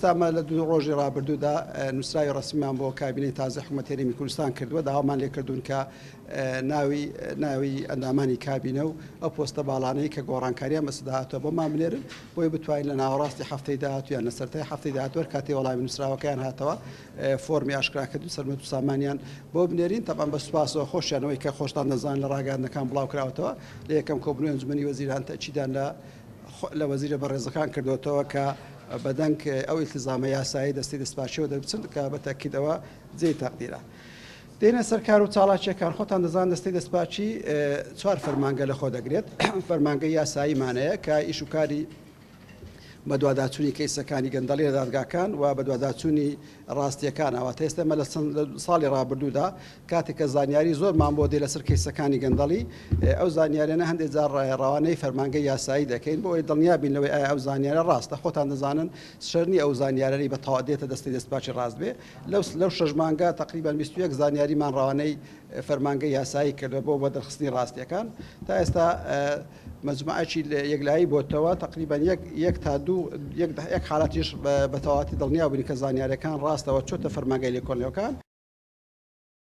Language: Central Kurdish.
ئێستامە لە دوو ڕۆژی ڕابردوودا نووسراوی ڕسمیمان بۆ کابینەی تازە حکوومەت هەرێمی کوردستان کردووە داوامان لێ کردوون کە ناوی ئەندامانی کابینە و ئەو پۆستە باڵانەی کە گۆڕانکاریان بەسەدا هاتووە بۆ مامنێرن بۆی بتوانین لە ناوەڕاستی هەفتەی داهاتوو یان لە سەرەتای هەفتەی داهاتوو کاتێ وەڵامی نووسراوەکەیان هاتەوە فۆرمی ئاشکراکردن سەرمەت و سامانیان بۆ بنێرین تەبەن بە سوپاسەوە خۆشیانەوەی کە خۆشتان دەزانن لە ڕاگەاندنەکان بڵاو کراوەتەوە لە یەکەم کۆبنەوەی ئەنجومەنی وەزیران تەئکیدیان لە وەزیرە بەڕێزەکان کردوەوە کە بەدەنگ ئەو ئیلتیزامە یاسایی دەستی دەستپاچیەوە دەبچن کە بە تاکیدەوە جێی تەقدیرە. دێنە سەرکار و چاڵاکیەکان خۆتان دەزان دەستی دەستپاچی 4 فەرمانگە لە خۆ دەگرێت فەرمانگەی یاساییمانەیە کە ئیش و کاری بە دوواداچوونی کەیسەکانی گەندەڵی لە دادگاکان و بە دوواداچوونی ڕاستیەکان ئەواتە ئێستێمە لە ساڵی ڕابردوودا کاتێک کە زانیاری زۆرمان بۆ دێ لەسەر کەیسەکانی گەندەڵی ئەو زانیاریانە هەندێک جار ڕێڕەوانەی فەرمانگەی یاسایی دەکەین بۆ ئەوەی دڵنیابین لەوەی ئایا ئەو زانیارە ڕاستە خۆتان دەزانن شەرنی ئەو زانیارەی بە تەواو دێتە دەستی دەستپاچی ڕاست بێ لەو 6 مانگە تقریبان 21 زانیاریمان ڕەوانەی فەرمانگەی یاسایی کردووە بۆ بەدەرخستنی ڕاستیەکان تا ئێستا مجموعەکی یەکلایی بۆتەوە تقریبان یەک تا دوو یەک حالەتیش بە تەواوەتی دڵنیا بووین کە زانیاریەکان ڕاستەوە چۆتە فەرمانگەی لێکۆڵینەوەکان